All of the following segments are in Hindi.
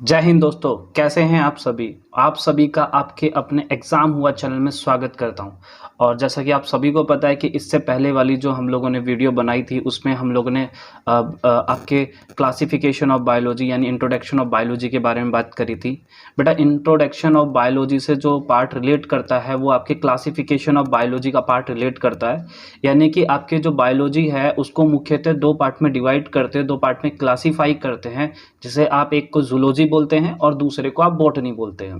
जय हिंद दोस्तों, कैसे हैं आप सभी का आपके अपने एग्ज़ाम हुआ चैनल में स्वागत करता हूं। और जैसा कि आप सभी को पता है कि इससे पहले वाली जो हम लोगों ने वीडियो बनाई थी उसमें हम लोगों ने आपके क्लासिफिकेशन ऑफ बायोलॉजी यानी इंट्रोडक्शन ऑफ बायोलॉजी के बारे में बात करी थी। बेटा, इंट्रोडक्शन ऑफ बायोलॉजी से जो पार्ट रिलेट करता है वो आपके क्लासिफिकेशन ऑफ बायोलॉजी का पार्ट रिलेट करता है। यानी कि आपके जो बायोलॉजी है उसको मुख्यतः दो पार्ट में डिवाइड करते हैं, दो पार्ट में क्लासीफाई करते हैं, जिसे आप एक को जूलॉजी बोलते हैं और दूसरे को आप बॉटनी बोलते हैं।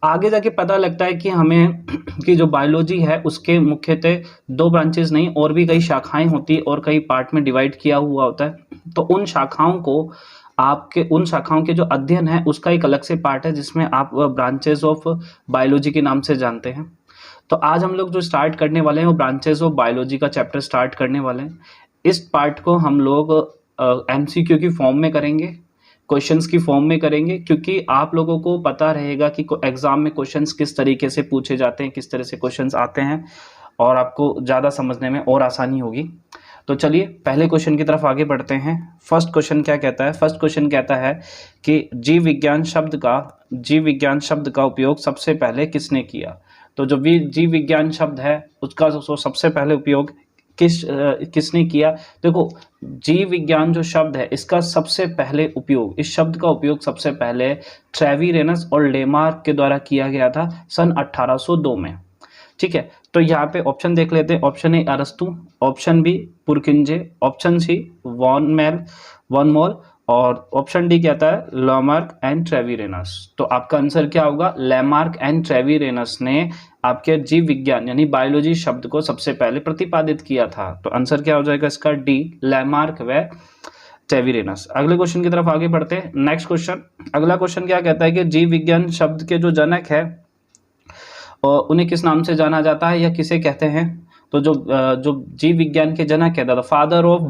आगे जाके पता लगता है कि हमें कि जो बायोलॉजी है उसके मुख्यतः दो ब्रांचेस नहीं और भी कई शाखाएं होती है और कई पार्ट में डिवाइड किया हुआ होता है। तो उन शाखाओं के जो अध्ययन है उसका एक अलग से पार्ट है जिसमें आप ब्रांचेस ऑफ बायोलॉजी के नाम से जानते हैं। तो आज हम लोग जो स्टार्ट करने वाले हैं वो ब्रांचेस ऑफ बायोलॉजी का चैप्टर स्टार्ट करने वाले हैं। इस पार्ट को हम लोग एमसीक्यू की फॉर्म में करेंगे, क्वेश्चंस की फॉर्म में करेंगे, क्योंकि आप लोगों को पता रहेगा कि एग्जाम में क्वेश्चंस किस तरीके से पूछे जाते हैं, किस तरह से क्वेश्चंस आते हैं और आपको ज़्यादा समझने में और आसानी होगी। तो चलिए पहले क्वेश्चन की तरफ आगे बढ़ते हैं। फर्स्ट क्वेश्चन क्या कहता है? फर्स्ट क्वेश्चन कहता है कि जीव विज्ञान शब्द का उपयोग सबसे पहले किसने किया? तो जो जीव विज्ञान शब्द है उसका सबसे पहले उपयोग किसने किया? देखो, जीव विज्ञान जो शब्द है इसका सबसे पहले उपयोग, इस शब्द का उपयोग सबसे पहले ट्रेविरेनस और लेमार्क के द्वारा किया गया था सन 1802 में। ठीक है, तो यहाँ पे ऑप्शन देख लेते हैं। ऑप्शन ए अरस्तु, option B Purkinje, option C von Mohl और ऑप्शन डी कहता है लेमार्क एंड ट्रेविरेनस। तो आपका आंसर क्या होगा? लेमार्क एंड ट्रेविरेनस ने आपके जीव विज्ञान यानी बायोलॉजी शब्द को सबसे पहले प्रतिपादित किया था। तो आंसर क्या हो जाएगा इसका? डी, लेमार्क व ट्रेविरेनस। अगले क्वेश्चन की तरफ आगे बढ़ते हैं। नेक्स्ट क्वेश्चन, अगला क्वेश्चन क्या कहता है कि जीव विज्ञान शब्द के जो जनक है और उन्हें किस नाम से जाना जाता है या किसे कहते हैं? तो जो जीव विज्ञान के जनक है, द फादर ऑफ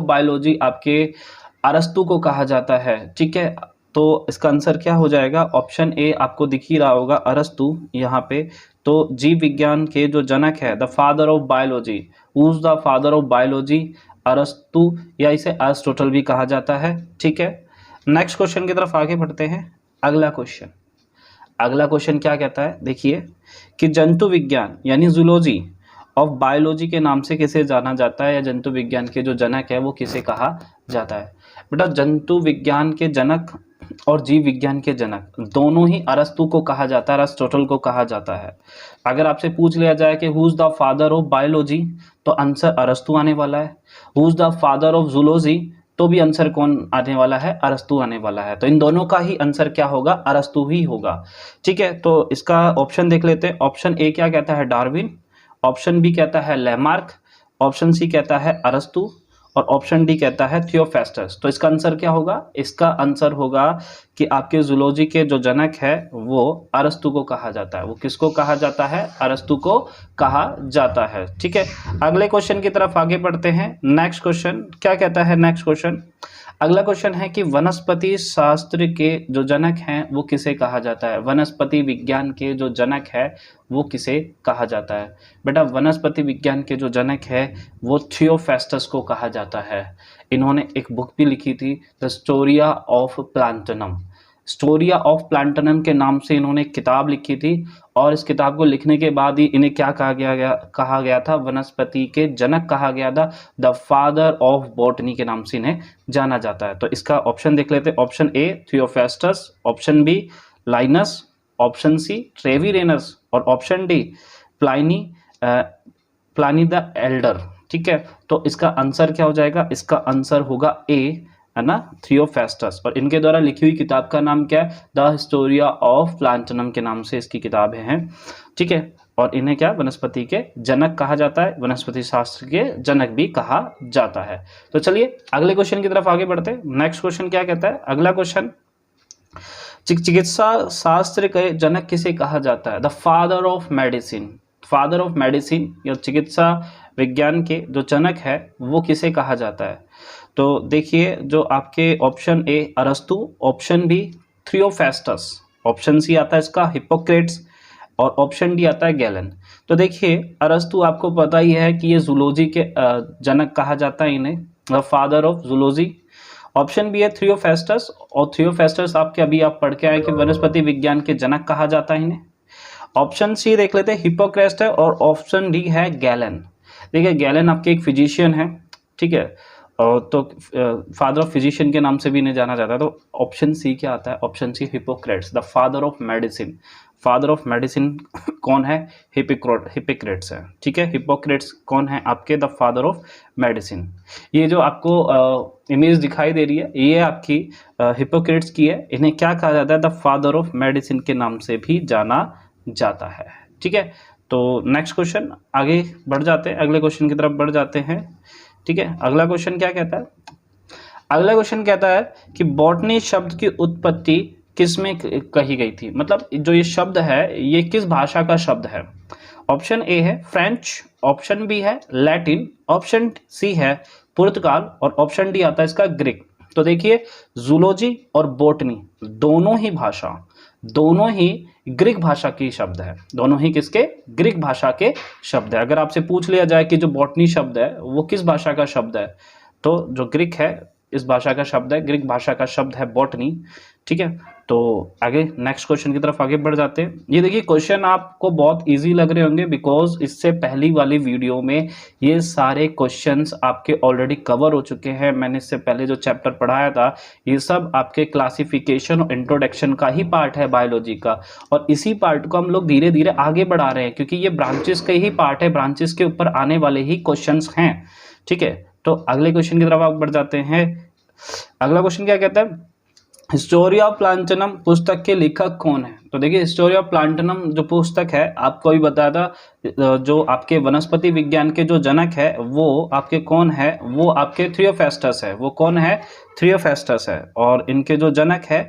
बायोलॉजी आपके अरस्तु को कहा जाता है। ठीक है, तो इसका आंसर क्या हो जाएगा? ऑप्शन ए आपको दिख ही रहा होगा, अरस्तु यहाँ पे। तो जीव विज्ञान के जो जनक है, the father of biology, who is the father of biology? अरस्तु, या इसे अरिस्टोटल भी कहा जाता है। ठीक है, नेक्स्ट क्वेश्चन की तरफ आगे बढ़ते हैं। अगला क्वेश्चन क्या कहता है? देखिए कि जंतु विज्ञान यानी जूलॉजी ऑफ बायोलॉजी के नाम से किसे जाना जाता है, या जंतु विज्ञान के जो जनक है वो किसे कहा जाता है? बेटा, जंतु विज्ञान के जनक और जीव विज्ञान के जनक दोनों ही अरस्तु को कहा जाता है, अरिस्टोटल को कहा जाता है। अगर आपसे पूछ लिया जाए कि who is the father of biology, तो आंसर अरस्तु आने वाला है। Who is the father of zoology, तो भी आंसर कौन आने वाला है? अरस्तु आने वाला है। तो इन दोनों का ही आंसर क्या होगा? अरस्तु ही होगा। ठीक है, तो इसका ऑप्शन देख लेते हैं। ऑप्शन ए क्या कहता है? डार्विन, ऑप्शन बी कहता है लेमार्क, ऑप्शन सी कहता है अरस्तु और ऑप्शन डी कहता है थियोफेस्टस। तो इसका आंसर क्या होगा? इसका आंसर होगा कि आपके जूलॉजी के जो जनक है वो अरस्तु को कहा जाता है। वो किसको कहा जाता है? अरस्तु को कहा जाता है। ठीक है, अगले क्वेश्चन की तरफ आगे बढ़ते हैं। नेक्स्ट क्वेश्चन क्या कहता है? नेक्स्ट क्वेश्चन, अगला क्वेश्चन है कि वनस्पति शास्त्र के जो जनक हैं वो किसे कहा जाता है? वनस्पति विज्ञान के जो जनक है वो किसे कहा जाता है? बेटा, वनस्पति विज्ञान के जो जनक है वो थियोफेस्टस को कहा जाता है। इन्होंने एक बुक भी लिखी थी, द स्टोरिया ऑफ प्लांटनम। स्टोरिया ऑफ प्लांटनम के नाम से इन्होंने एक किताब लिखी थी और इस किताब को लिखने के बाद ही इन्हें क्या कहा गया था? वनस्पति के जनक कहा गया था। द फादर ऑफ बॉटनी के नाम से इन्हें जाना जाता है। तो इसका ऑप्शन देख लेते हैं। Option A Theophrastus, option B Linnaeus, option C Treviranus और option D Pliny the Elder. ठीक है, तो इसका आंसर क्या हो जाएगा? इसका आंसर होगा ए, है ना, थियोफेस्टस। और इनके द्वारा लिखी हुई किताब का नाम क्या है? द हिस्टोरिया ऑफ प्लांटनम के नाम से इसकी किताब है। ठीक है, और इन्हें क्या वनस्पति के जनक कहा जाता है, वनस्पति शास्त्र के जनक भी कहा जाता है। तो चलिए अगले क्वेश्चन की तरफ आगे बढ़ते हैं। नेक्स्ट क्वेश्चन क्या कहता है? अगला क्वेश्चन, चिकित्सा शास्त्र के जनक किसे कहा जाता है? The father of medicine. Father of medicine या चिकित्सा विज्ञान के जो जनक है वो किसे कहा जाता है? तो देखिए, जो आपके ऑप्शन ए अरस्तु, option B Theophrastus, option C आता है इसका हिप्पोक्रेट्स और ऑप्शन डी आता है गैलन। तो देखिए, अरस्तु आपको पता ही है कि ये जूलॉजी के जनक कहा जाता है इन्हें, the father of zoology. Option B है थ्रियोफेस्टस, और थ्रियोफेस्टस आपके अभी आप पढ़ के आए कि वनस्पति विज्ञान के जनक कहा जाता है इन्हें। ऑप्शन सी देख लेते हैं, हिप्पोक्रेट्स है, और ऑप्शन डी है गैलन। देखिए गैलन आपके एक फिजिशियन है, ठीक है, और तो फादर ऑफ फिजिशियन के नाम से भी इन्हें जाना जाता है। तो ऑप्शन सी क्या आता है, option C Hippocrates, the father of medicine. Father of medicine कौन है, हिप्पोक्रेट्स है, ठीक है। हिप्पोक्रेट्स कौन है आपके, द फादर ऑफ मेडिसिन। ये जो आपको इमेज दिखाई दे रही है ये आपकी हिप्पोक्रेट्स की है। इन्हें क्या कहा जाता है, द फादर ऑफ मेडिसिन के नाम से भी जाना जाता है, ठीक है। तो नेक्स्ट क्वेश्चन, आगे बढ़ जाते हैं, अगले क्वेश्चन की तरफ बढ़ जाते हैं, ठीक है। अगला क्वेश्चन क्या कहता है, अगला क्वेश्चन कहता है कि बॉटनी शब्द की उत्पत्ति किसमें कही गई थी, मतलब जो ये शब्द है ये किस भाषा का शब्द है। ऑप्शन ए है फ्रेंच, ऑप्शन बी है लैटिन, ऑप्शन सी है पुर्तगाल, और ऑप्शन डी आता है इसका ग्रीक। तो देखिए जूलॉजी और बॉटनी दोनों ही भाषा, दोनों ही ग्रीक भाषा की शब्द है, दोनों ही किसके, ग्रीक भाषा के शब्द है। अगर आपसे पूछ लिया जाए कि जो बॉटनी शब्द है वो किस भाषा का शब्द है, तो जो ग्रीक है इस भाषा का शब्द है, ग्रीक भाषा का शब्द है बॉटनी, ठीक है। तो आगे नेक्स्ट क्वेश्चन की तरफ आगे बढ़ जाते हैं। ये देखिए क्वेश्चन आपको बहुत इजी लग रहे होंगे, बिकॉज इससे पहली वाली वीडियो में ये सारे क्वेश्चंस आपके ऑलरेडी कवर हो चुके हैं। मैंने इससे पहले जो चैप्टर पढ़ाया था ये सब आपके क्लासिफिकेशन और इंट्रोडक्शन का ही पार्ट है बायोलॉजी का, और इसी पार्ट को हम लोग धीरे धीरे आगे बढ़ा रहे हैं क्योंकि ये ब्रांचेस का ही पार्ट है, ब्रांचेस के ऊपर आने वाले ही क्वेश्चन हैं, ठीक है। तो अगले क्वेश्चन की तरफ आप बढ़ जाते हैं। अगला क्वेश्चन क्या कहता है, हिस्टोरी ऑफ प्लांटनम पुस्तक के लेखक कौन है। तो देखिए हिस्टोरी ऑफ प्लांटनम जो पुस्तक है आपको भी बताया था, जो आपके वनस्पति विज्ञान के जो जनक है वो आपके कौन है, वो आपके थ्रियोफेस्टस है। वो कौन है, थ्रियोफेस्टस है, और इनके जो जनक है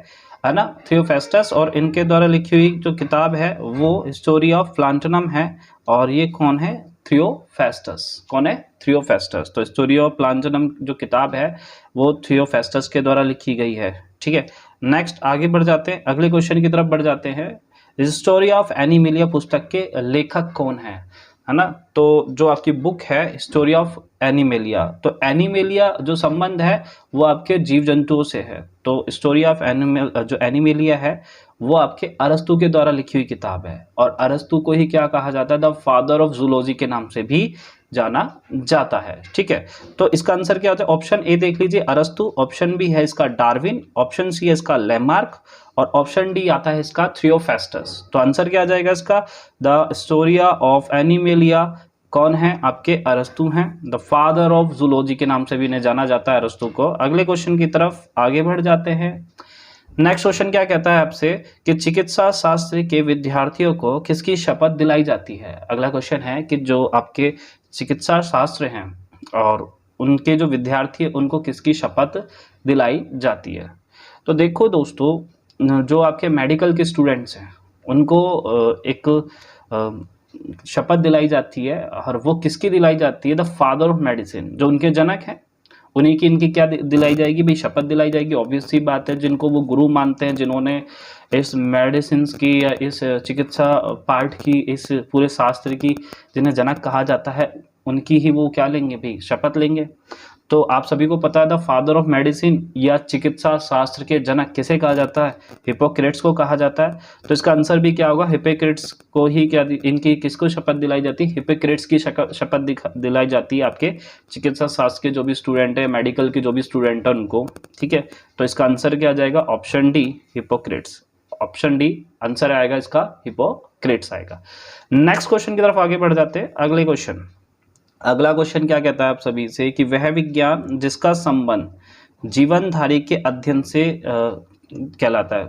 ना थ्रियोफेस्टस, और इनके द्वारा लिखी हुई जो किताब है वो हिस्टोरी ऑफ प्लांटनम है, और ये कौन है, थ्रियोफेस्टस। कौन है, थ्रियोफेस्टस। तो हिस्टोरी ऑफ प्लांटनम जो किताब है वो थ्रियोफेस्टस के द्वारा लिखी गई है, ठीक है। नेक्स्ट आगे बढ़ जाते हैं, अगले क्वेश्चन की तरफ बढ़ जाते हैं। हिस्टोरी ऑफ एनिमिलिया पुस्तक के लेखक कौन है ना। तो जो आपकी बुक है हिस्टोरी ऑफ एनिमिलिया, तो एनिमिलिया जो संबंध है वो आपके जीव जंतुओं से है। तो हिस्टोरी ऑफ जो एनिमिलिया है वो आपके अरस्तु के द्वारा लिखी हुई किताब है, और अरस्तु को ही क्या कहा जाता है, द फादर ऑफ जूलॉजी के नाम से भी जाना जाता है, ठीक है। तो इसका आंसर क्या होता है, ऑप्शन ए देख लीजिए अरस्तु, ऑप्शन बी है इसका डार्विन, ऑप्शन सी है इसका लैमार्क, और ऑप्शन डी आता है इसका थ्रियोफेस्टस। तो आंसर क्या आ जाएगा इसका, द हिस्टोरिया ऑफ एनिमिलिया कौन है आपके, अरस्तु हैं, द फादर ऑफ जूलॉजी के नाम से भी इन्हें जाना जाता है अरस्तु को। अगले क्वेश्चन की तरफ आगे बढ़ जाते हैं। नेक्स्ट क्वेश्चन क्या कहता है आपसे कि चिकित्सा शास्त्र के विद्यार्थियों को किसकी शपथ दिलाई जाती है। अगला क्वेश्चन है कि जो आपके चिकित्सा शास्त्र हैं और उनके जो विद्यार्थी हैं उनको किसकी शपथ दिलाई जाती है। तो देखो दोस्तों, जो आपके मेडिकल के स्टूडेंट्स हैं उनको एक शपथ दिलाई जाती है, और वो किसकी दिलाई जाती है, द फादर ऑफ मेडिसिन, जो उनके जनक हैं उन्हीं की इनकी क्या दिलाई जाएगी भाई, शपथ दिलाई जाएगी। ऑब्वियस सी बात है, जिनको वो गुरु मानते हैं, जिन्होंने इस मेडिसिन की या इस चिकित्सा पार्ट की, इस पूरे शास्त्र की जिन्हें जनक कहा जाता है, उनकी ही वो क्या लेंगे भाई, शपथ लेंगे। तो आप सभी को पता है द फादर ऑफ मेडिसिन या चिकित्सा शास्त्र के जनक किसे कहा जाता है, हिप्पोक्रेट्स को कहा जाता है। तो इसका आंसर भी क्या होगा, हिप्पोक्रेट्स को ही क्या इनकी किसको शपथ दिलाई जाती है, हिप्पोक्रेट्स की शपथ दिलाई जाती है आपके चिकित्सा शास्त्र के जो भी स्टूडेंट है, मेडिकल के जो भी स्टूडेंट है उनको, ठीक है। तो इसका आंसर क्या आ जाएगा, option D Hippocrates. Option D answer आएगा इसका, हिप्पोक्रेट्स आएगा। नेक्स्ट क्वेश्चन की तरफ आगे बढ़ जाते हैं। अगला क्वेश्चन क्या कहता है आप सभी से कि वह विज्ञान जिसका संबंध जीवनधारी के अध्ययन से कहलाता है।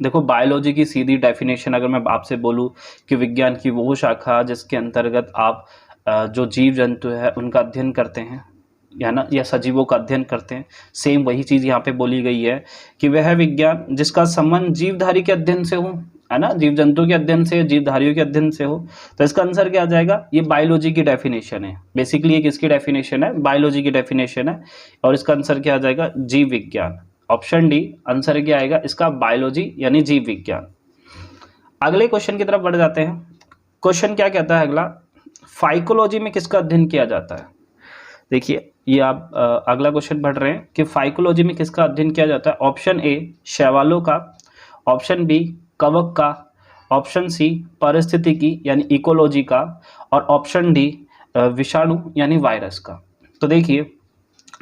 देखो बायोलॉजी की सीधी डेफिनेशन अगर मैं आपसे बोलूं कि विज्ञान की वो शाखा जिसके अंतर्गत आप जो जीव जंतु है उनका अध्ययन करते हैं या सजीवों का अध्ययन करते हैं, सेम वही चीज़ यहाँ पे बोली गई है कि वह विज्ञान जिसका संबंध जीवधारी के अध्ययन से हो, है ना, जीव जंतु के अध्ययन से, जीवधारियों के अध्ययन से हो। तो इसका आंसर क्या आ जाएगा, ये बायोलॉजी की डेफिनेशन है। बेसिकली ये किसकी डेफिनेशन है, बायोलॉजी की डेफिनेशन है, और इसका आंसर क्या आ जाएगा, जीव विज्ञान। ऑप्शन डी आंसर क्या आएगा इसका, बायोलॉजी यानी जीव विज्ञान। अगले क्वेश्चन की तरफ बढ़ जाते हैं। क्वेश्चन क्या कहता है अगला, फाइकोलॉजी में किसका अध्ययन किया जाता है। देखिए ये आप अगला क्वेश्चन पढ़ रहे हैं कि फाइकोलॉजी में किसका अध्ययन किया जाता है। ऑप्शन ए शैवालों का, ऑप्शन बी कवक का, ऑप्शन सी पारिस्थितिकी यानी इकोलॉजी का, और ऑप्शन डी विषाणु यानी वायरस का। तो देखिए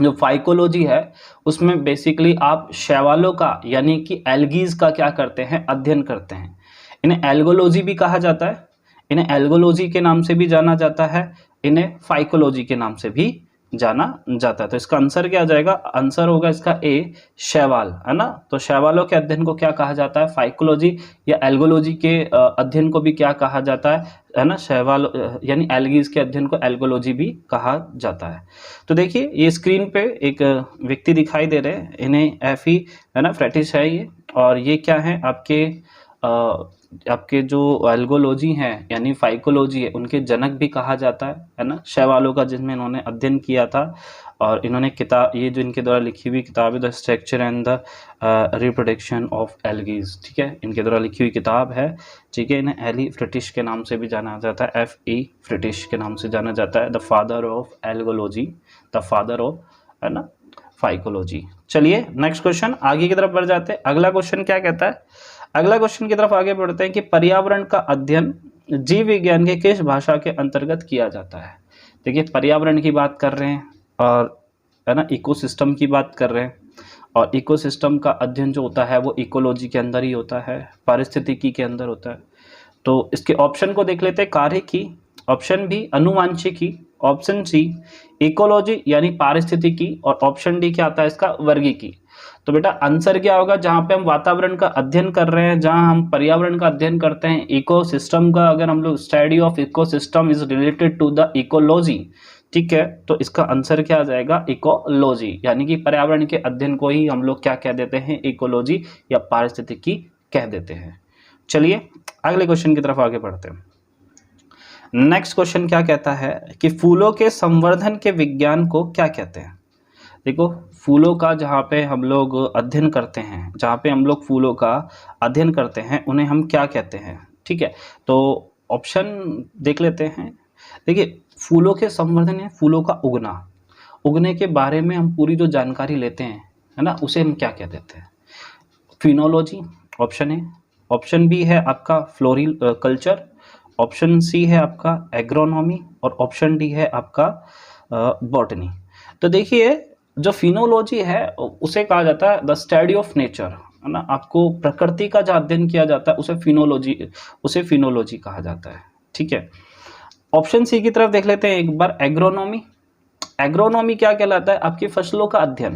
जो फाइकोलॉजी है उसमें बेसिकली आप शैवालों का यानी कि एल्गीज का क्या करते हैं, अध्ययन करते हैं। इन्हें एल्गोलॉजी भी कहा जाता है, इन्हें एल्गोलॉजी के नाम से भी जाना जाता है, इन्हें फाइकोलॉजी के नाम से भी जाना जाता है। तो इसका आंसर क्या आ जाएगा, आंसर होगा इसका ए शैवाल, है ना। तो शैवालों के अध्ययन को क्या कहा जाता है, फाइकोलॉजी, या एल्गोलॉजी के अध्ययन को भी क्या कहा जाता है ना, शैवाल यानी एल्गीज के अध्ययन को एल्गोलॉजी भी कहा जाता है। तो देखिए ये स्क्रीन पे एक व्यक्ति दिखाई दे रहे हैं, इन्हें एफी है ना फ्रेटिश है ये, और ये क्या है आपके जो एल्गोलॉजी हैं यानी फाइकोलॉजी है उनके जनक भी कहा जाता है ना, शैवालों का जिनमें इन्होंने अध्ययन किया था। और इन्होंने किताब, ये जो इनके द्वारा लिखी हुई किताब है the structure and the reproduction of algae, ठीक है, इनके द्वारा लिखी हुई किताब है, ठीक है। इन्हें एली फ्रिटिश के नाम से भी जाना जाता है, F.E. फ्रिटिश के नाम से जाना जाता है, the father of algology, the father of, है ना, फाइकोलॉजी। चलिए नेक्स्ट क्वेश्चन आगे की तरफ बढ़ जाते हैं। अगला क्वेश्चन क्या कहता है, अगला क्वेश्चन की तरफ आगे बढ़ते हैं कि पर्यावरण का अध्ययन जीव विज्ञान के किस भाषा के अंतर्गत किया जाता है। देखिए पर्यावरण की बात कर रहे हैं और है ना इकोसिस्टम की बात कर रहे हैं, और इकोसिस्टम का अध्ययन जो होता है वो इकोलॉजी के अंदर ही होता है, पारिस्थितिकी के अंदर होता है। तो इसके ऑप्शन को देख लेते हैं, कार्यिकी, ऑप्शन बी अनुवांशिकी, ऑप्शन सी इकोलॉजी यानी पारिस्थितिकी, और ऑप्शन डी क्या आता है इसका, वर्गीकी। तो बेटा आंसर क्या होगा, जहाँ पे हम वातावरण का अध्ययन कर रहे हैं, जहाँ हम पर्यावरण का अध्ययन करते हैं, इकोसिस्टम का, अगर हम लोग study of ecosystem is related to the ecology, ठीक है, तो इसका आंसर क्या आ जाएगा, इकोलॉजी, यानी कि पर्यावरण के अध्ययन को ही हम लोग क्या कह देते हैं, इकोलॉजी या पारिस्थितिकी कह देते हैं। चलिए अगले क्वेश्चन की तरफ आगे बढ़ते हैं। नेक्स्ट क्वेश्चन क्या कहता है कि फूलों के संवर्धन के विज्ञान को क्या कहते हैं। देखो फूलों का जहाँ पे हम लोग अध्ययन करते हैं, जहाँ पे हम लोग फूलों का अध्ययन करते हैं उन्हें हम क्या कहते हैं, ठीक है। तो ऑप्शन देख लेते हैं। देखिए फूलों के संवर्धन है फूलों का उगना, उगने के बारे में हम पूरी जो जानकारी लेते हैं, है ना, उसे हम क्या कह देते हैं, फिनोलॉजी ऑप्शन है, ऑप्शन बी है आपका फ्लोरिल कल्चर, ऑप्शन सी है आपका एग्रोनॉमी, और ऑप्शन डी है आपका बॉटनी। तो देखिए जो फिनोलॉजी है उसे कहा जाता है द स्टडी ऑफ नेचर, है ना, आपको प्रकृति का जो अध्ययन किया जाता है उसे फिनोलॉजी कहा जाता है, ठीक है। ऑप्शन सी की तरफ देख लेते हैं एक बार, एग्रोनॉमी। एग्रोनॉमी क्या कहलाता है, आपकी फसलों का अध्ययन,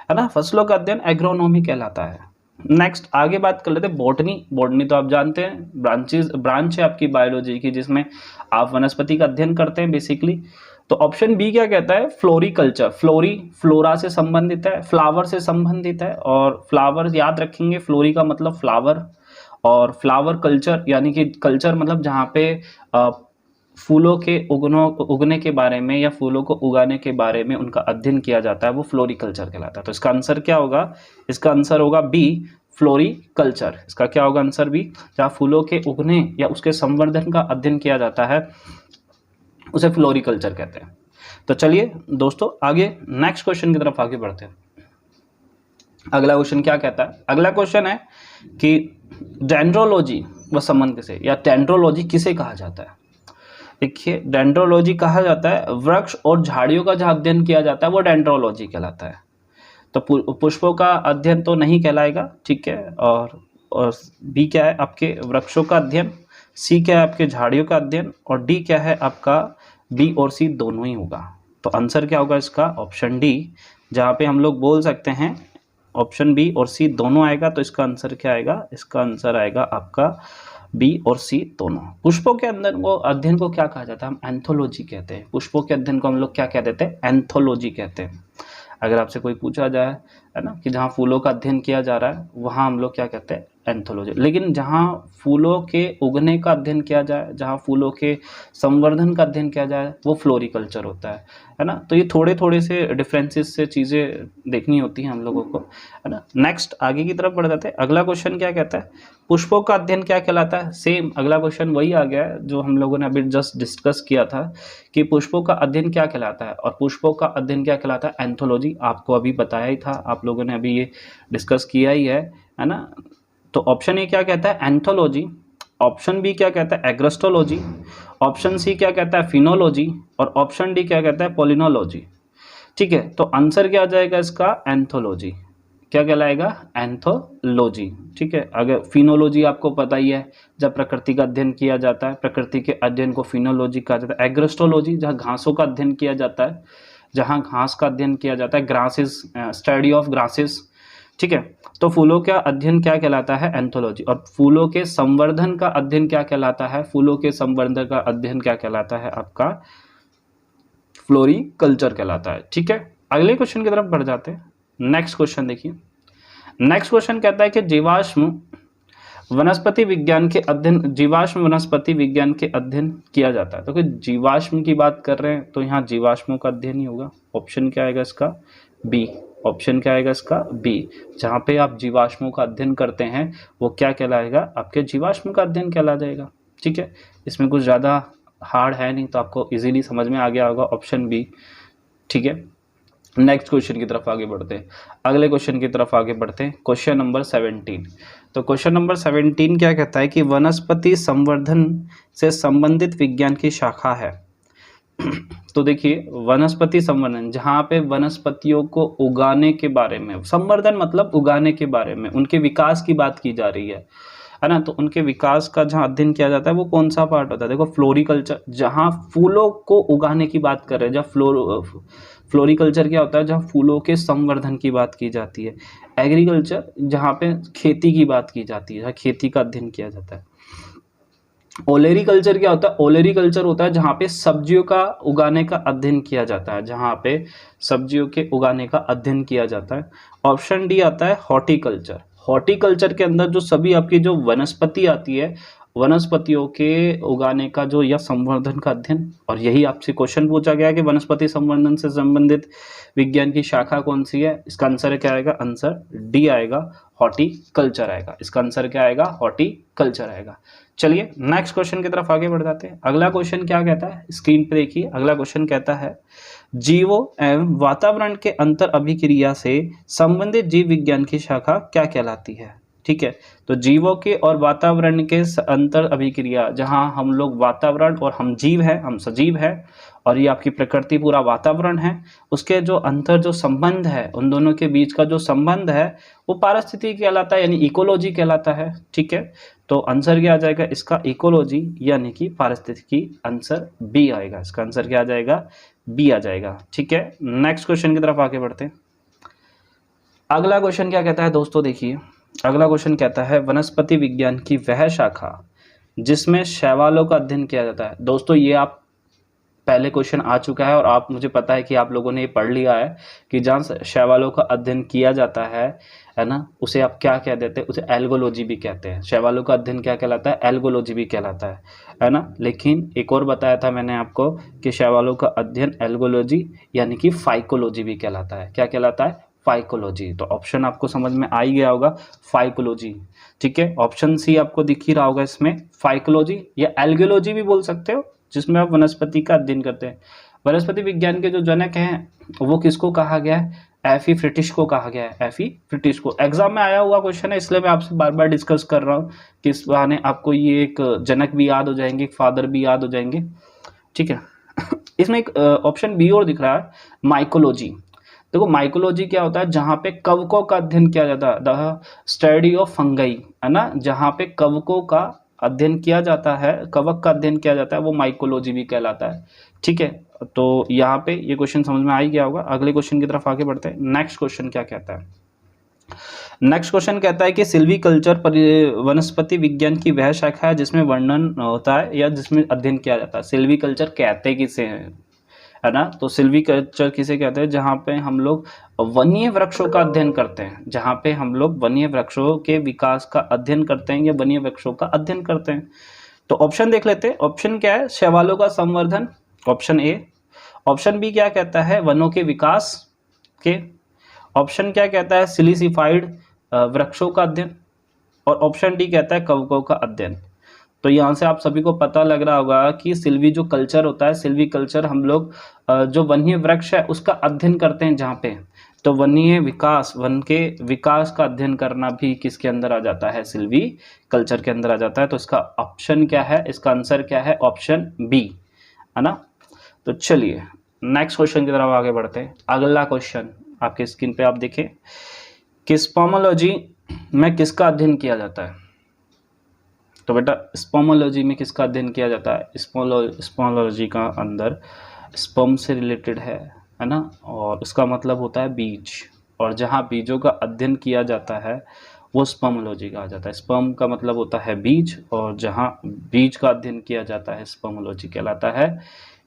है ना, फसलों का अध्ययन एग्रोनॉमी कहलाता है। नेक्स्ट आगे बात कर लेते हैं बॉटनी। बॉटनी तो आप जानते हैं ब्रांच है आपकी बायोलॉजी की, जिसमें आप वनस्पति का अध्ययन करते हैं बेसिकली। तो ऑप्शन बी क्या कहता है, फ्लोरिकल्चर, फ्लोरा से संबंधित है, फ्लावर से संबंधित है, और फ्लावर याद रखेंगे, फ्लोरी का मतलब फ्लावर, और फ्लावर कल्चर यानी कि कल्चर मतलब जहाँ पे फूलों के उगने के बारे में या फूलों को उगाने के बारे में उनका अध्ययन किया जाता है, वो फ्लोरिकल्चर कहलाता है। तो इसका आंसर क्या होगा, इसका आंसर होगा बी फ्लोरिकल्चर। इसका क्या होगा आंसर बी, जहाँ फूलों के उगने या उसके संवर्धन का अध्ययन किया जाता है उसे फ्लोरिकल्चर कहते हैं। तो चलिए दोस्तों आगे नेक्स्ट क्वेश्चन की तरफ आगे बढ़ते हैं। अगला क्वेश्चन क्या कहता है, अगला क्वेश्चन है कि डेंड्रोलॉजी व संबंध से या डेंड्रोलॉजी किसे कहा जाता है। देखिए डेंड्रोलॉजी कहा जाता है वृक्ष और झाड़ियों का जो अध्ययन किया जाता है वो डेंड्रोलॉजी कहलाता है। तो पुष्पों का अध्ययन तो नहीं कहलाएगा, ठीक है, और बी क्या है आपके वृक्षों का अध्ययन, सी क्या है आपके झाड़ियों का अध्ययन, और डी क्या है आपका बी और सी दोनों ही होगा। तो आंसर क्या होगा इसका, ऑप्शन डी, जहाँ पे हम लोग बोल सकते हैं ऑप्शन बी और सी दोनों आएगा। तो इसका आंसर क्या आएगा, इसका आंसर आएगा आपका बी और सी दोनों। पुष्पों के अंदर वो अध्ययन को क्या कहा जाता है, हम एंथोलॉजी कहते हैं। पुष्पों के अध्ययन को हम लोग क्या कह देते हैं, एंथोलॉजी कहते हैं। अगर आपसे कोई पूछा जाए, है ना, कि जहाँ फूलों का अध्ययन किया जा रहा है वहाँ हम लोग क्या कहते हैं, एंथोलॉजी। लेकिन जहाँ फूलों के उगने का अध्ययन किया जाए, जहाँ फूलों के संवर्धन का अध्ययन किया जाए, वो फ्लोरिकल्चर होता है ना। तो ये थोड़े थोड़े से डिफरेंसेस से चीज़ें देखनी होती हैं हम लोगों को, है ना। नेक्स्ट आगे की तरफ बढ़ जाते हैं। अगला क्वेश्चन क्या कहता है, पुष्पों का अध्ययन क्या कहलाता है। सेम अगला क्वेश्चन वही आ गया है जो हम लोगों ने अभी जस्ट डिस्कस किया था कि पुष्पों का अध्ययन क्या कहलाता है, और पुष्पों का अध्ययन क्या कहलाता है, एंथोलॉजी। आपको अभी बताया ही था, आप लोगों ने अभी ये डिस्कस किया ही है ना। तो ऑप्शन ए क्या कहता है, एंथोलॉजी। ऑप्शन बी क्या कहता है, एग्रोस्टोलॉजी। ऑप्शन सी क्या कहता है, फिनोलॉजी। और ऑप्शन डी क्या कहता है, पोलिनोलॉजी। ठीक है, तो आंसर क्या आ जाएगा इसका, एंथोलॉजी। क्या कहलाएगा, एंथोलॉजी। ठीक है, अगर फिनोलॉजी आपको पता ही है, जब प्रकृति का अध्ययन किया जाता है, प्रकृति के अध्ययन को फिनोलॉजी कहा जाता है। एग्रोस्टोलॉजी जहाँ घासों का अध्ययन किया जाता है, जहाँ घास का अध्ययन किया जाता है, ग्रासेस, स्टडी ऑफ ग्रासेस। ठीक है, तो फूलों का अध्ययन क्या कहलाता है, एंथोलॉजी। और फूलों के संवर्धन का अध्ययन क्या कहलाता है, फूलों के संवर्धन का अध्ययन क्या कहलाता है, आपका फ्लोरिकल्चर कहलाता है। ठीक है, अगले क्वेश्चन की तरफ बढ़ जाते हैं। नेक्स्ट क्वेश्चन देखिए। नेक्स्ट क्वेश्चन कहता है कि जीवाश्म वनस्पति विज्ञान के अध्ययन, जीवाश्म वनस्पति विज्ञान के अध्ययन किया जाता है। तो जीवाश्म की बात कर रहे हैं तो यहाँ जीवाश्मों का अध्ययन ही होगा। ऑप्शन क्या आएगा इसका, बी। ऑप्शन क्या आएगा इसका, बी। जहाँ पे आप जीवाश्मों का अध्ययन करते हैं वो क्या कहलाएगा, आपके जीवाश्म का अध्ययन कहला जाएगा। ठीक है, इसमें कुछ ज़्यादा हार्ड है नहीं, तो आपको इजीली समझ में आ गया होगा, ऑप्शन बी। ठीक है, नेक्स्ट क्वेश्चन की तरफ आगे बढ़ते हैं। अगले क्वेश्चन की तरफ आगे बढ़ते हैं, क्वेश्चन नंबर 17। तो क्वेश्चन नंबर 17 क्या कहता है कि वनस्पति संवर्धन से संबंधित विज्ञान की शाखा है। तो देखिए, वनस्पति संवर्धन, जहाँ पे वनस्पतियों को उगाने के बारे में, संवर्धन मतलब उगाने के बारे में, उनके विकास की बात की जा रही है ना। तो उनके विकास का जहाँ अध्ययन किया जाता है वो कौन सा पार्ट होता है, देखो फ्लोरिकल्चर, जहाँ फूलों को उगाने की बात कर रहे हैं। जहाँ फ्लोरिकल्चर क्या होता है, जहाँ फूलों के संवर्धन की बात की जाती है। एग्रीकल्चर, जहाँ पे खेती की बात की जाती है, जहाँ खेती का अध्ययन किया जाता है। ओलेरीकल्चर क्या होता है, ओलेरीकल्चर होता है जहाँ पे सब्जियों का उगाने का अध्ययन किया जाता है, जहाँ पे सब्जियों के उगाने का अध्ययन किया जाता है। ऑप्शन डी आता है हॉर्टिकल्चर। हॉर्टिकल्चर के अंदर जो सभी आपकी जो वनस्पति आती है, वनस्पतियों के उगाने का जो या संवर्धन का अध्ययन, और यही आपसे क्वेश्चन पूछा गया है कि वनस्पति संवर्धन से संबंधित विज्ञान की शाखा कौन सी है। इसका आंसर क्या आएगा, आंसर डी आएगा, हॉर्टिकल्चर आएगा। इसका आंसर क्या आएगा, हॉर्टिकल्चर आएगा। चलिए नेक्स्ट क्वेश्चन की तरफ आगे बढ़ जाते हैं। अगला क्वेश्चन क्या कहता है, स्क्रीन पे देखिए। अगला क्वेश्चन कहता है जीवों एवं वातावरण के अंतर अभिक्रिया से संबंधित जीव विज्ञान की शाखा क्या कहलाती है। ठीक है, तो जीवों के और वातावरण के अंतर अभिक्रिया, जहां हम लोग वातावरण और हम जीव है, हम सजीव है, और ये आपकी प्रकृति पूरा वातावरण है, उसके जो अंतर जो संबंध है, उन दोनों के बीच का जो संबंध है वो पारिस्थितिकी कहलाता है, यानी इकोलॉजी कहलाता है। ठीक है, तो आंसर क्या आ जाएगा इसका, इकोलॉजी यानी कि पारिस्थितिकी। आंसर बी आएगा, इसका आंसर क्या आ जाएगा, बी आ जाएगा। ठीक है, नेक्स्ट क्वेश्चन की तरफ आगे बढ़ते हैं। अगला क्वेश्चन क्या कहता है दोस्तों, देखिए अगला क्वेश्चन कहता है वनस्पति विज्ञान की वह शाखा जिसमें शैवालों का अध्ययन किया जाता है। दोस्तों ये आप पहले क्वेश्चन आ चुका है और आप, मुझे पता है कि आप लोगों ने ये पढ़ लिया है कि जहाँ शैवालों का अध्ययन किया जाता है ना, उसे आप क्या कह देते हैं, उसे एल्गोलॉजी भी कहते हैं। शैवालों का अध्ययन क्या कहलाता है, एल्गोलॉजी भी कहलाता है ना। लेकिन एक और बताया था मैंने आपको कि शैवालों का अध्ययन एल्गोलॉजी यानी कि फाइकोलॉजी भी कहलाता है। क्या कहलाता है, फाइकोलॉजी। तो ऑप्शन आपको समझ में आ ही गया होगा, फाइकोलॉजी। ठीक है, ऑप्शन सी आपको दिख ही रहा होगा इसमें, फाइकोलॉजी या एल्गोलॉजी भी बोल सकते हो, जिसमें आप वनस्पति का अध्ययन करते हैं। वनस्पति विज्ञान के जो जनक हैं वो किसको कहा गया है, एफी फ्रिटिश को कहा गया है, एफी फ्रिटिश को। एग्जाम में आया हुआ क्वेश्चन है, इसलिए मैं आपसे बार बार डिस्कस कर रहा हूँ कि इस बहाने आपको ये एक जनक भी याद हो जाएंगे, एक फादर भी याद हो जाएंगे। ठीक है, इसमें एक ऑप्शन बी और दिख रहा है, माइकोलॉजी। देखो माइकोलॉजी क्या होता है, जहाँ पे कवकों का अध्ययन किया जाता है, द स्टडी ऑफ फंगाई, है ना। जहाँ पे कवकों का अध्ययन किया जाता है, कवक का अध्ययन किया जाता है, वो माइकोलॉजी भी कहलाता है। ठीक है, तो यहाँ पे ये क्वेश्चन समझ में आ ही गया होगा। अगले क्वेश्चन की तरफ आगे बढ़ते हैं। नेक्स्ट क्वेश्चन क्या कहता है, नेक्स्ट क्वेश्चन कहता है कि सिल्वीकल्चर वनस्पति विज्ञान की वह शाखा है जिसमें वर्णन होता है या जिसमें अध्ययन किया जाता है। सिल्वीकल्चर कहते किसे है है ना। तो सिल्वी कल्चर किसे कहते हैं, जहाँ पे हम लोग वन्य वृक्षों का अध्ययन करते हैं, जहाँ पे हम लोग वन्य वृक्षों के विकास का अध्ययन करते हैं या वन्य वृक्षों का अध्ययन करते हैं। तो ऑप्शन देख लेते हैं, ऑप्शन क्या है, शैवालों का संवर्धन, ऑप्शन ए। ऑप्शन बी क्या कहता है, वनों के विकास के। ऑप्शन क्या कहता है, सिलिसिफाइड वृक्षों का अध्ययन। और ऑप्शन डी कहता है कवकों का अध्ययन। तो यहाँ से आप सभी को पता लग रहा होगा कि सिल्वी जो कल्चर होता है, सिल्वी कल्चर हम लोग जो वन्य वृक्ष है उसका अध्ययन करते हैं जहाँ पे, तो वन्य विकास, वन के विकास का अध्ययन करना भी किसके अंदर आ जाता है, सिल्वी कल्चर के अंदर आ जाता है। तो इसका ऑप्शन क्या है, इसका आंसर क्या है, ऑप्शन बी, है ना। तो चलिए नेक्स्ट क्वेश्चन की तरफ आगे बढ़ते हैं। अगला क्वेश्चन आपके स्क्रीन पे आप देखें कि स्पर्मोलॉजी में किसका अध्ययन किया जाता है। तो बेटा स्पर्मोलॉजी में किसका अध्ययन किया जाता है, स्पर्मोलॉजी का अंदर स्पर्म से रिलेटेड है ना, और उसका मतलब होता है बीज, और जहाँ बीजों का अध्ययन किया जाता है वो स्पर्मोलॉजी कहा जाता है। स्पर्म का मतलब होता है बीज, और जहाँ बीज का अध्ययन किया जाता है स्पर्मोलॉजी कहलाता है।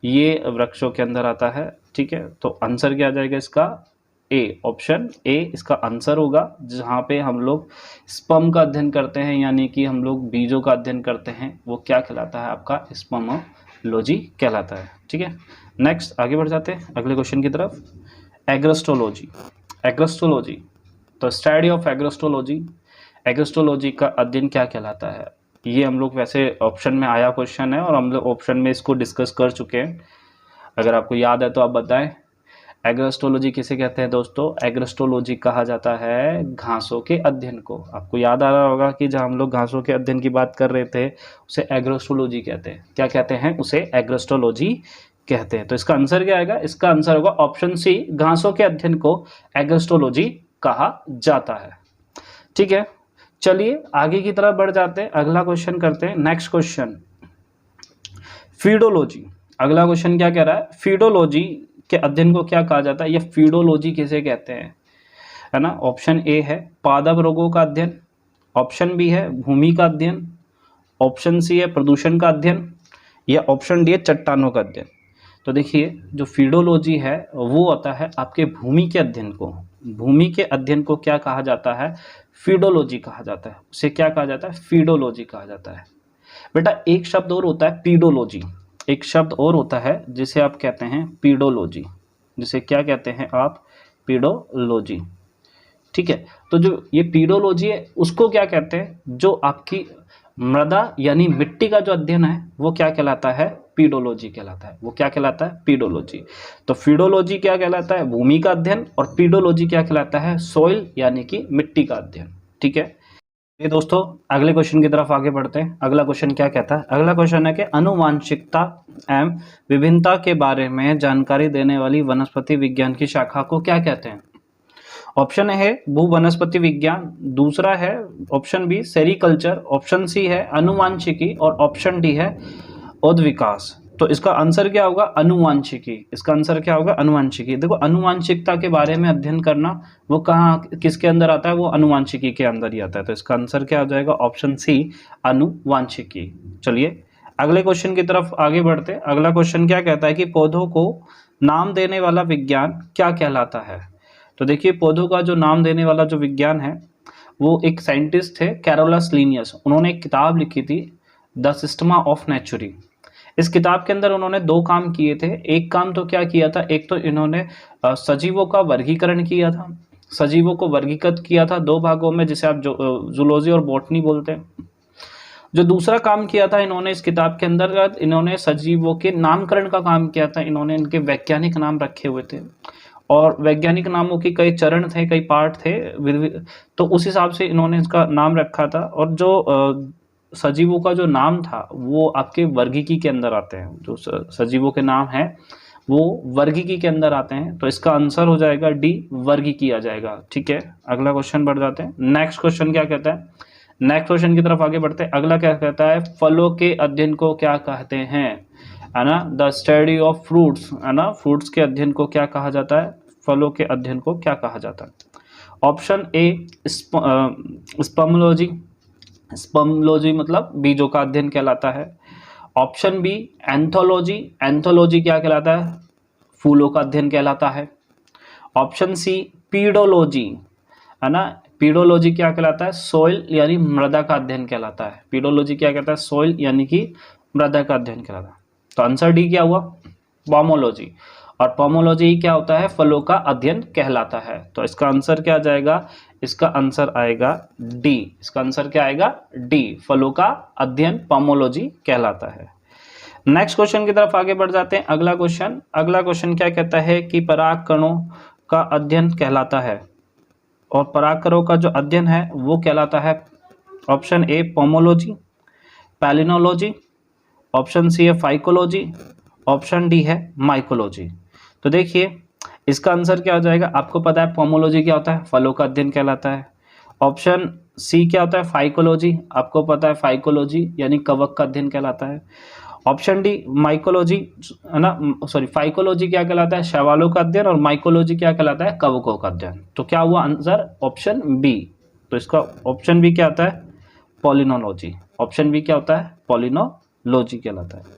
ये वृक्षों के अंदर आता है, ठीक है। तो आंसर क्या आ जाएगा इसका, ए, ऑप्शन ए इसका आंसर होगा। जहाँ पे हम लोग स्पर्म का अध्ययन करते हैं, यानी कि हम लोग बीजों का अध्ययन करते हैं, वो क्या कहलाता है, आपका स्पर्मोलॉजी कहलाता है, ठीक है। नेक्स्ट आगे बढ़ जाते हैं अगले क्वेश्चन की तरफ। एग्रोस्टोलॉजी, एग्रोस्टोलॉजी, तो स्टडी ऑफ एग्रोस्टोलॉजी, एग्रोस्टोलॉजी का अध्ययन क्या कहलाता है। ये हम लोग वैसे ऑप्शन में आया क्वेश्चन है और हम लोग ऑप्शन में इसको डिस्कस कर चुके हैं, अगर आपको याद है तो आप बताएं। एग्रोस्टोलॉजी किसे कहते हैं दोस्तों, एग्रोस्टोलॉजी कहा जाता है घासों के अध्ययन को। आपको याद आ रहा होगा कि जब हम लोग घासों के अध्ययन की बात कर रहे थे उसे एग्रोस्टोलॉजी कहते हैं। क्या कहते हैं, उसे एग्रोस्टोलॉजी कहते हैं। तो इसका आंसर क्या आएगा, इसका आंसर होगा ऑप्शन सी, घासों के अध्ययन को एग्रोस्टोलॉजी कहा जाता है, ठीक है। चलिए आगे की तरफ बढ़ जाते हैं, अगला क्वेश्चन करते हैं। नेक्स्ट क्वेश्चन फीडोलॉजी। अगला क्वेश्चन क्या कह रहा है, फीडोलॉजी के अध्ययन को क्या कहा जाता है, या फीडोलॉजी किसे कहते हैं, है ना। ऑप्शन ए है पादप रोगों का अध्ययन, ऑप्शन बी है भूमि का अध्ययन, ऑप्शन सी है प्रदूषण का अध्ययन, या ऑप्शन डी है चट्टानों का अध्ययन। तो देखिए जो फीडोलॉजी है वो होता है आपके भूमि के अध्ययन को, भूमि के अध्ययन को क्या कहा जाता है, फीडोलॉजी कहा जाता है। उसे क्या कहा जाता है, फीडोलॉजी कहा जाता है। बेटा एक शब्द और होता है पीडोलॉजी, एक शब्द और होता है जिसे आप कहते हैं पीडोलॉजी, जिसे क्या कहते हैं आप, पीडोलॉजी, ठीक है। तो जो ये पीडोलॉजी है उसको क्या कहते हैं, जो आपकी मृदा यानी मिट्टी का जो अध्ययन है वो क्या कहलाता है, पीडोलॉजी कहलाता है। वो क्या कहलाता है, पीडोलॉजी। तो फीडोलॉजी क्या कहलाता है, भूमि का अध्ययन, और पीडोलॉजी क्या कहलाता है, सॉइल यानी कि मिट्टी का अध्ययन, ठीक है। ये दोस्तों अगले क्वेश्चन की तरफ आगे बढ़ते हैं। अगला क्वेश्चन क्या कहता है, अगला क्वेश्चन है कि आनुवांशिकता एवं विभिन्नता के बारे में जानकारी देने वाली वनस्पति विज्ञान की शाखा को क्या कहते हैं। ऑप्शन है भू वनस्पति विज्ञान, दूसरा है option B sericulture, option C है आनुवांशिकी, और ऑप्शन डी है उद्विकास। तो इसका आंसर क्या होगा, अनुवांशिकी। इसका आंसर क्या होगा, अनुवांशिकी। देखो अनुवांशिकता के बारे में अध्ययन करना वो कहाँ किसके अंदर आता है, वो अनुवांशिकी के अंदर ही आता है। तो इसका आंसर क्या हो जाएगा, ऑप्शन सी अनुवांशिकी। चलिए अगले क्वेश्चन की तरफ आगे बढ़ते हैं। अगला क्वेश्चन क्या कहता है कि पौधों को नाम देने वाला विज्ञान क्या कहलाता है। तो देखिए पौधों का जो नाम देने वाला जो विज्ञान है वो एक साइंटिस्ट थे कैरोलस लिनियस, उन्होंने एक किताब लिखी थी द सिस्टमा ऑफ नेचुरी। इस किताब के अंदर उन्होंने दो काम किए थे। एक काम तो क्या किया था, एक तो इन्होंने सजीवों का वर्गीकरण किया था, सजीवों को वर्गीकृत किया था दो भागों में, जिसे आप जूलॉजी और बॉटनी बोलते हैं। जो दूसरा काम किया था इन्होंने इस किताब के अंदर, इन्होंने सजीवों के नामकरण का काम किया था। इन्होंने इनके वैज्ञानिक नाम रखे हुए थे, और वैज्ञानिक नामों की कई चरण थे, कई पार्ट थे, तो उस हिसाब से इन्होंने इसका नाम रखा था। और जो सजीवों का जो नाम था वो आपके वर्गीकी के अंदर आते हैं, जो सजीवों के नाम हैं वो वर्गीकी के अंदर आते हैं। तो इसका आंसर हो जाएगा डी, वर्गीकी आ जाएगा, ठीक है। अगला क्वेश्चन बढ़ जाते हैं। नेक्स्ट क्वेश्चन क्या कहता है, नेक्स्ट क्वेश्चन की तरफ आगे बढ़ते हैं। अगला क्या कहता है, फलों के अध्ययन को क्या कहते हैं, है ना, द स्टडी ऑफ फ्रूट्स, है ना, फ्रूट्स के अध्ययन को क्या कहा जाता है, फलों के अध्ययन को क्या कहा जाता है। ऑप्शन ए स्पर्मोलॉजी, स्पर्मोलॉजी मतलब बीजों का अध्ययन कहलाता है। ऑप्शन बी एंथोलॉजी, एंथोलॉजी क्या कहलाता है, फूलों का अध्ययन कहलाता है। ऑप्शन सी पीडोलॉजी, है ना, पीडोलॉजी क्या कहलाता है, सॉइल यानी मृदा का अध्ययन कहलाता है। पीडोलॉजी क्या कहता है, सॉइल यानी कि मृदा का अध्ययन कहलाता है। तो आंसर डी क्या हुआ, पोमोलॉजी। और पोमोलॉजी क्या होता है, फलों का अध्ययन कहलाता है। तो इसका आंसर क्या आ जाएगा, इसका आंसर आएगा डी। इसका आंसर क्या आएगा, डी, फलों का अध्ययन पोमोलॉजी कहलाता है। नेक्स्ट क्वेश्चन की तरफ आगे बढ़ जाते हैं। अगला क्वेश्चन क्या कहता है कि पराग कणों का अध्ययन कहलाता है, और पराग कणों का जो अध्ययन है वो कहलाता है, option A pomology, palynology, option C है फाइकोलॉजी, ऑप्शन डी है माइकोलॉजी। तो देखिए इसका आंसर क्या हो जाएगा, आपको पता है पोमोलॉजी क्या होता है, फलों का अध्ययन कहलाता है। ऑप्शन सी क्या होता है, फाइकोलॉजी, आपको पता है फाइकोलॉजी यानी कवक का अध्ययन कहलाता है। ऑप्शन डी माइकोलॉजी, है ना, सॉरी फाइकोलॉजी क्या कहलाता है, शैवालों का अध्ययन, और माइकोलॉजी क्या कहलाता है, कवकों का अध्ययन। तो क्या हुआ आंसर, ऑप्शन बी। तो इसका ऑप्शन बी क्या होता है, पॉलिनोलॉजी। ऑप्शन बी क्या होता है, पॉलिनोलॉजी कहलाता है।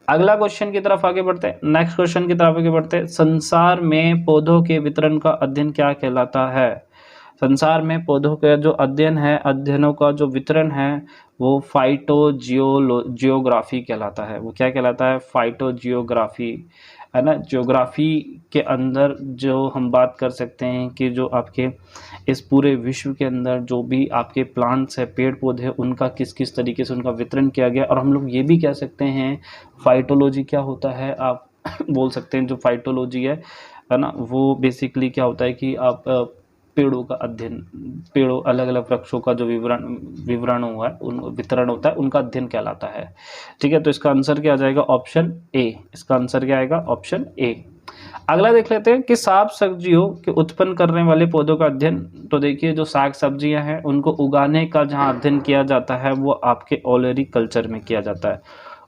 अगला क्वेश्चन की तरफ आगे बढ़ते हैं। नेक्स्ट क्वेश्चन की तरफ आगे बढ़ते हैं। संसार में पौधों के वितरण का अध्ययन क्या कहलाता है। संसार में पौधों के जो अध्ययन है, अध्ययनों का जो वितरण है वो फाइटोजियोग्राफी कहलाता है। वो क्या कहलाता है, फाइटोजियोग्राफी, है ना। जियोग्राफी के अंदर जो हम बात कर सकते हैं कि जो आपके इस पूरे विश्व के अंदर जो भी आपके प्लांट्स है, पेड़ पौधे, उनका किस किस तरीके से उनका वितरण किया गया। और हम लोग ये भी कह सकते हैं फाइटोलॉजी क्या होता है, आप बोल सकते हैं जो फाइटोलॉजी है ना, वो बेसिकली क्या होता है कि आप पेड़ों का अध्ययन, पेड़ों अलग अलग वृक्षों का जो विवरण हुआ है, उन वितरण होता है, उनका अध्ययन कहलाता है। ठीक है, तो इसका आंसर क्या आ जाएगा, ऑप्शन ए। इसका आंसर क्या आएगा, ऑप्शन ए। अगला देख लेते हैं कि साग सब्जियों के उत्पन्न करने वाले पौधों का अध्ययन। तो देखिए जो साग सब्जियां हैं उनको उगाने का जहां अध्ययन किया जाता है वो आपके ओलेरी कल्चर में किया जाता है।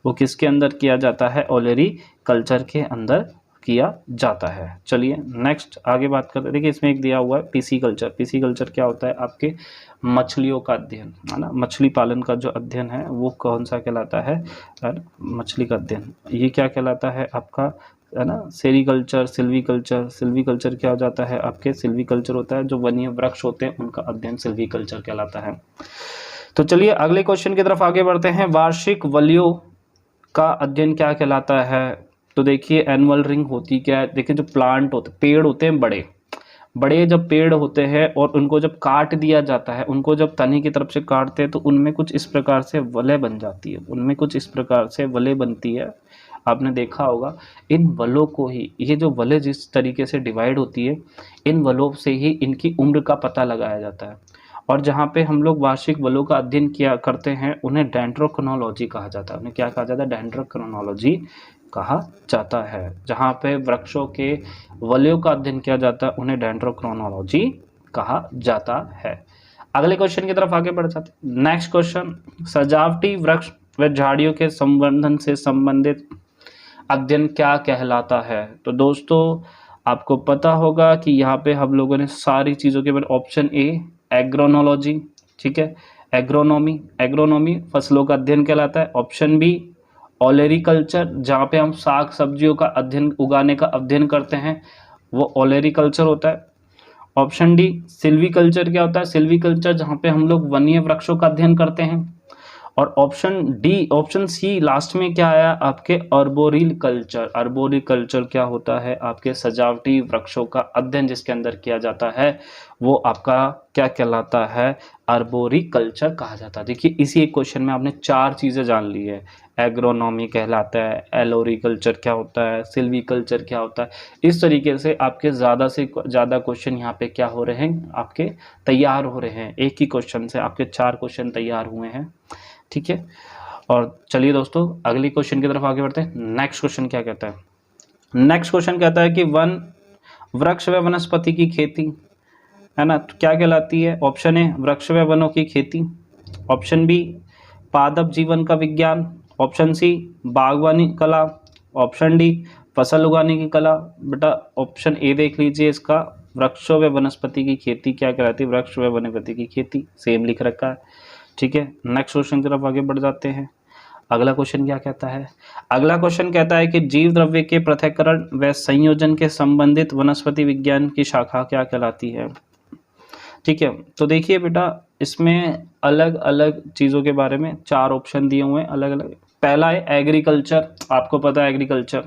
वो किसके अंदर किया जाता है, ओलेरी कल्चर के अंदर किया जाता है। चलिए नेक्स्ट आगे बात करते हैं। देखिए इसमें एक दिया हुआ है पीसी कल्चर। पीसी कल्चर क्या होता है, आपके मछलियों का अध्ययन, है ना। मछली पालन का जो अध्ययन है वो कौन सा कहलाता है, मछली का अध्ययन। ये क्या कहलाता है आपका, है ना, सेरीकल्चर, सिल्वीकल्चर। सिल्वीकल्चर क्या हो जाता है, आपके सिल्वीकल्चर होता है जो वन्य वृक्ष होते हैं उनका अध्ययन सिल्वीकल्चर कहलाता है। तो चलिए अगले क्वेश्चन की तरफ आगे बढ़ते हैं। वार्षिक वलयों का अध्ययन क्या कहलाता है। तो देखिए एनुअल रिंग होती क्या है, देखिए जो प्लांट होते, पेड़ होते हैं बड़े बड़े, जब पेड़ होते हैं और उनको जब काट दिया जाता है, उनको जब तनी की तरफ से काटते हैं तो उनमें कुछ इस प्रकार से वलय बन जाती है, उनमें कुछ इस प्रकार से वलय बनती है। आपने देखा होगा इन वलों को ही, ये जो वलय जिस तरीके से डिवाइड होती है, इन वलों से ही इनकी उम्र का पता लगाया जाता है। और जहाँ पे हम लोग वार्षिक वलों का अध्ययन किया करते हैं उन्हें डेंड्रोक्रोनोलॉजी कहा जाता है। उन्हें क्या कहा जाता है, डेंड्रोक्रोनोलॉजी कहा जाता है। जहाँ पे वृक्षों के वलयों का अध्ययन किया जाता है उन्हें डेंड्रोक्रोनोलॉजी कहा जाता है। अगले क्वेश्चन की तरफ आगे बढ़ जाते हैं। नेक्स्ट क्वेश्चन, सजावटी वृक्ष व झाड़ियों के संवर्धन से संबंधित अध्ययन क्या कहलाता है। तो दोस्तों आपको पता होगा कि यहाँ पे हम लोगों ने सारी चीज़ों के बारे, ऑप्शन ए एग्रोनोलॉजी, ठीक है, एग्रोनॉमी, एग्रोनॉमी फसलों का अध्ययन कहलाता है। ऑप्शन बी ओलेरीकल्चर, जहाँ पे हम साग सब्जियों का अध्ययन, उगाने का अध्ययन करते हैं, वो ओलेरीकल्चर होता है। ऑप्शन डी सिल्वीकल्चर क्या होता है, सिल्वीकल्चर जहाँ पे हम लोग वन्य वृक्षों का अध्ययन करते हैं। और ऑप्शन सी लास्ट में क्या आया आपके, अर्बोरिल कल्चर। अर्बोरिल कल्चर क्या होता है, आपके सजावटी वृक्षों का अध्ययन जिसके अंदर किया जाता है वो आपका क्या कहलाता है, अर्बोरिकल्चर कहा जाता है। देखिए इसी एक क्वेश्चन में आपने चार चीज़ें जान ली है। एग्रोनॉमी कहलाता है, एलोरिकल्चर क्या होता है, सिल्वीकल्चर क्या होता है। इस तरीके से आपके ज़्यादा से ज़्यादा क्वेश्चन यहाँ पे क्या हो रहे हैं, आपके तैयार हो रहे हैं। एक ही क्वेश्चन से आपके 4 क्वेश्चन तैयार हुए हैं, ठीक है। और चलिए दोस्तों अगली क्वेश्चन की तरफ आगे बढ़ते हैं। नेक्स्ट क्वेश्चन क्या कहता है, नेक्स्ट क्वेश्चन कहता है कि वन वृक्ष व वनस्पति की खेती, है ना, तो क्या कहलाती है। ऑप्शन ए वृक्ष व वनों की खेती, ऑप्शन बी पादप जीवन का विज्ञान, ऑप्शन सी बागवानी कला, ऑप्शन डी फसल उगाने की कला। बेटा ऑप्शन ए देख लीजिए इसका, वृक्षों व वनस्पति की खेती क्या कहलाती है, वृक्ष व वनस्पति की खेती, सेम लिख रखा है, ठीक है। नेक्स्ट क्वेश्चन की तरफ आगे बढ़ जाते हैं। अगला क्वेश्चन क्या कहता है? अगला क्वेश्चन कहता है कि जीव द्रव्य के पृथक्करण व संयोजन के संबंधित वनस्पति विज्ञान की शाखा क्या कहलाती है? ठीक है, तो देखिए बेटा, इसमें अलग अलग चीज़ों के बारे में 4 ऑप्शन दिए हुए हैं अलग अलग। पहला है एग्रीकल्चर, आपको पता है एग्रीकल्चर।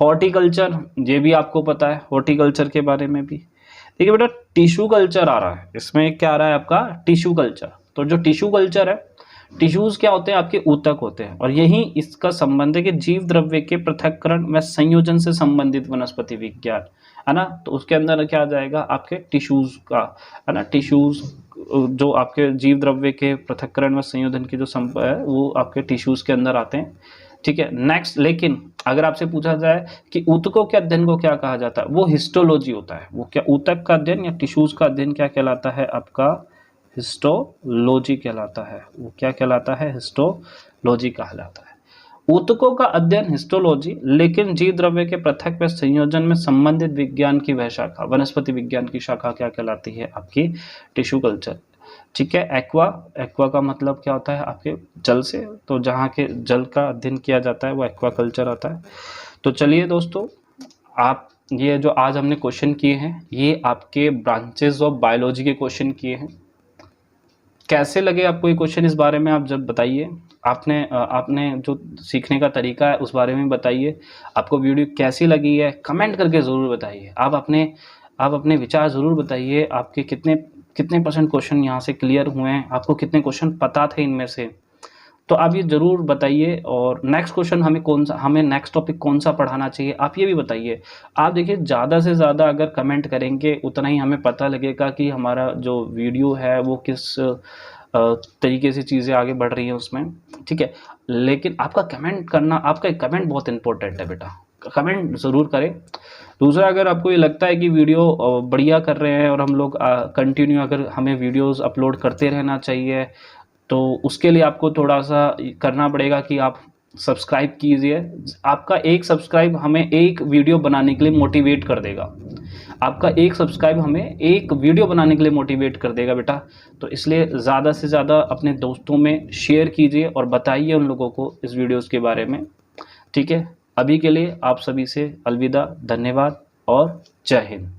हॉर्टिकल्चर, ये भी आपको पता है हॉर्टिकल्चर के बारे में भी। देखिए बेटा, टिश्यू कल्चर आ रहा है, इसमें क्या आ रहा है आपका? Tissue culture. तो जो टिश्यू कल्चर है, टिश्यूज क्या होते हैं? आपके ऊतक होते हैं, और यही इसका संबंध है कि जीव द्रव्य के पृथक्करण व संयोजन से संबंधित वनस्पति विज्ञान, है ना। तो उसके अंदर क्या आ जाएगा? आपके टिश्यूज का, है ना, टिश्यूज जो आपके जीव द्रव्य के पृथक्करण व संयोजन की जो है वो आपके टिश्यूज के अंदर आते हैं। ठीक है, नेक्स्ट। लेकिन अगर आपसे पूछा जाए कि ऊतकों के अध्ययन को क्या कहा जाता है, वो हिस्टोलॉजी होता है। वो क्या ऊतक का अध्ययन या टिश्यूज का अध्ययन क्या कहलाता है? आपका हिस्टोलॉजी कहलाता है। वो क्या कहलाता है? हिस्टोलॉजी कहलाता है। ऊतकों का अध्ययन हिस्टोलॉजी, लेकिन जीव द्रव्य के पृथक व संयोजन में संबंधित विज्ञान की वह शाखा, वनस्पति विज्ञान की शाखा क्या कहलाती है? आपकी टिश्यू कल्चर। ठीक है, एक्वा, एक्वा का मतलब क्या होता है? आपके जल से, तो जहाँ के जल का अध्ययन किया जाता है वो एक्वा कल्चर आता है। तो चलिए दोस्तों, आप ये जो आज हमने क्वेश्चन किए हैं ये आपके ब्रांचेस ऑफ बायोलॉजी के क्वेश्चन किए हैं। कैसे लगे आपको ये क्वेश्चन? इस बारे में आप जब बताइए, आपने जो सीखने का तरीका है उस बारे में बताइए। आपको वीडियो कैसी लगी है कमेंट करके ज़रूर बताइए। आप अपने विचार ज़रूर बताइए। आपके कितने परसेंट क्वेश्चन यहाँ से क्लियर हुए हैं, आपको कितने क्वेश्चन पता थे इनमें से, तो आप ये ज़रूर बताइए। और नेक्स्ट क्वेश्चन हमें नेक्स्ट टॉपिक कौन सा पढ़ाना चाहिए, आप ये भी बताइए। आप देखिए, ज़्यादा से ज़्यादा अगर कमेंट करेंगे उतना ही हमें पता लगेगा कि हमारा जो वीडियो है वो किस तरीके से चीज़ें आगे बढ़ रही हैं उसमें। ठीक है, लेकिन आपका कमेंट बहुत इंपॉर्टेंट है बेटा, कमेंट ज़रूर करें। दूसरा, अगर आपको ये लगता है कि वीडियो बढ़िया कर रहे हैं और हम लोग कंटिन्यू अगर हमें वीडियोस अपलोड करते रहना चाहिए, तो उसके लिए आपको थोड़ा सा करना पड़ेगा कि आप सब्सक्राइब कीजिए। आपका एक सब्सक्राइब हमें एक वीडियो बनाने के लिए मोटिवेट कर देगा। आपका एक सब्सक्राइब हमें एक वीडियो बनाने के लिए मोटिवेट कर देगा बेटा। तो इसलिए ज़्यादा से ज़्यादा अपने दोस्तों में शेयर कीजिए और बताइए उन लोगों को इस वीडियोज़ के बारे में। ठीक है, अभी के लिए आप सभी से अलविदा, धन्यवाद और जय हिंद।